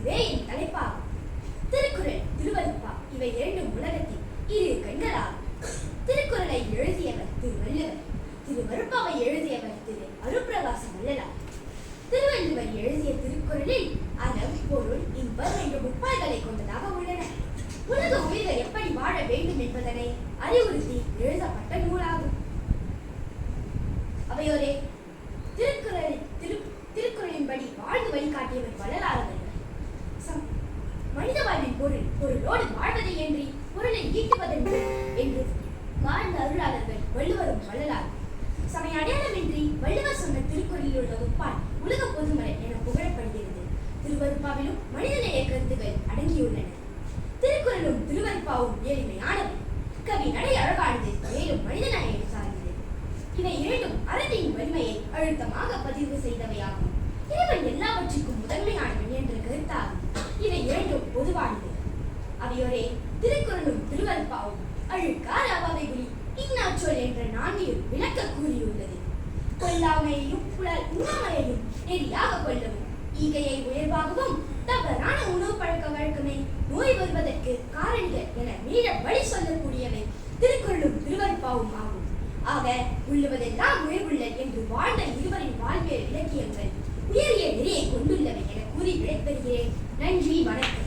இதுவே என் தலைப்பாகும். திருக்குறள், திருவருட்பா இவை இரண்டும் உலகத்தின் இரு கண்களாகும். திருக்குறளை எழுதியவர் திருவள்ளுவர், திருவருட்பாவை எழுதியவர் திரு அருட்பிரகாச வள்ளலார். திருவள்ளுவர் எழுதிய திருக்குறளில் அறம், பொருள், இன்பம் என்ற முப்பாய்களை கொண்டதாக உள்ளன. உலக உயிர்கள் எப்படி வாழ வேண்டும் என்பதனை அறிவுறுத்தி எழுதப்பட்ட நூலாகும். அவையோரே திருக்குறளின்படி வாழ்ந்து வழிகாட்டியவர் வள்ளலார் அவர்கள். மனித வாழ்வின் பொருளோடு வாழ்வதை என்று பொருளை ஈட்டுவதன் என்று வாழ்ந்த அருளாளர்கள் வள்ளுவரும் வள்ளலார். சமய அடையாளமின்றி வள்ளுவர் சொன்ன திருக்குறளில் உள்ள ஒப்பால் உலக பொதுமறை என புகழப்படுகிறது. திருவருட்பாவிலும் மனிதநேய கருத்துக்கள் அடங்கியுள்ளன. திருக்குறளும் திருவருட்பாவும் எளிமையானவை, கவி நடை அழகானது, மேலும் மனிதநேயம் சார்ந்தது. இவை இரண்டும் அறத்தின் வலிமையை அழுத்தமாக பதிவு செய்தவையாகும். இறைவன் எல்லாவற்றிற்கும் முதன்மையானவன் என்ற கருத்தாகும். இவை இரண்டும் பொதுவானது. அவையோரே திருக்குறளும் திருவருட்பாவும் அழுக்கார் அவை குழி இன்னாச்சொல் என்ற நான்கையும் விளக்க கூறியுள்ளது. கொல்லாமையையும் உண்ணாமையையும் நெறியாக கொள்ளவும், ஈகையை உயர்வாகவும், தவறான உணவு பழக்க வழக்கமே நோய் வருவதற்கு காரணிகள் என மீள வழி சொல்லக்கூடியவை திருக்குறளும் திருவருட்பாவும் ஆகும். ஆக உள்ளுவதெல்லாம் உயர்வுள்ளல் என்று வாழ்ந்த இருவரின் வாழ்வியல் இலக்கியங்கள் உயரிய நெறியை கொண்டுள்ளவை என கூறி விடைபெறுகிறேன். நன்றி, வணக்கம்.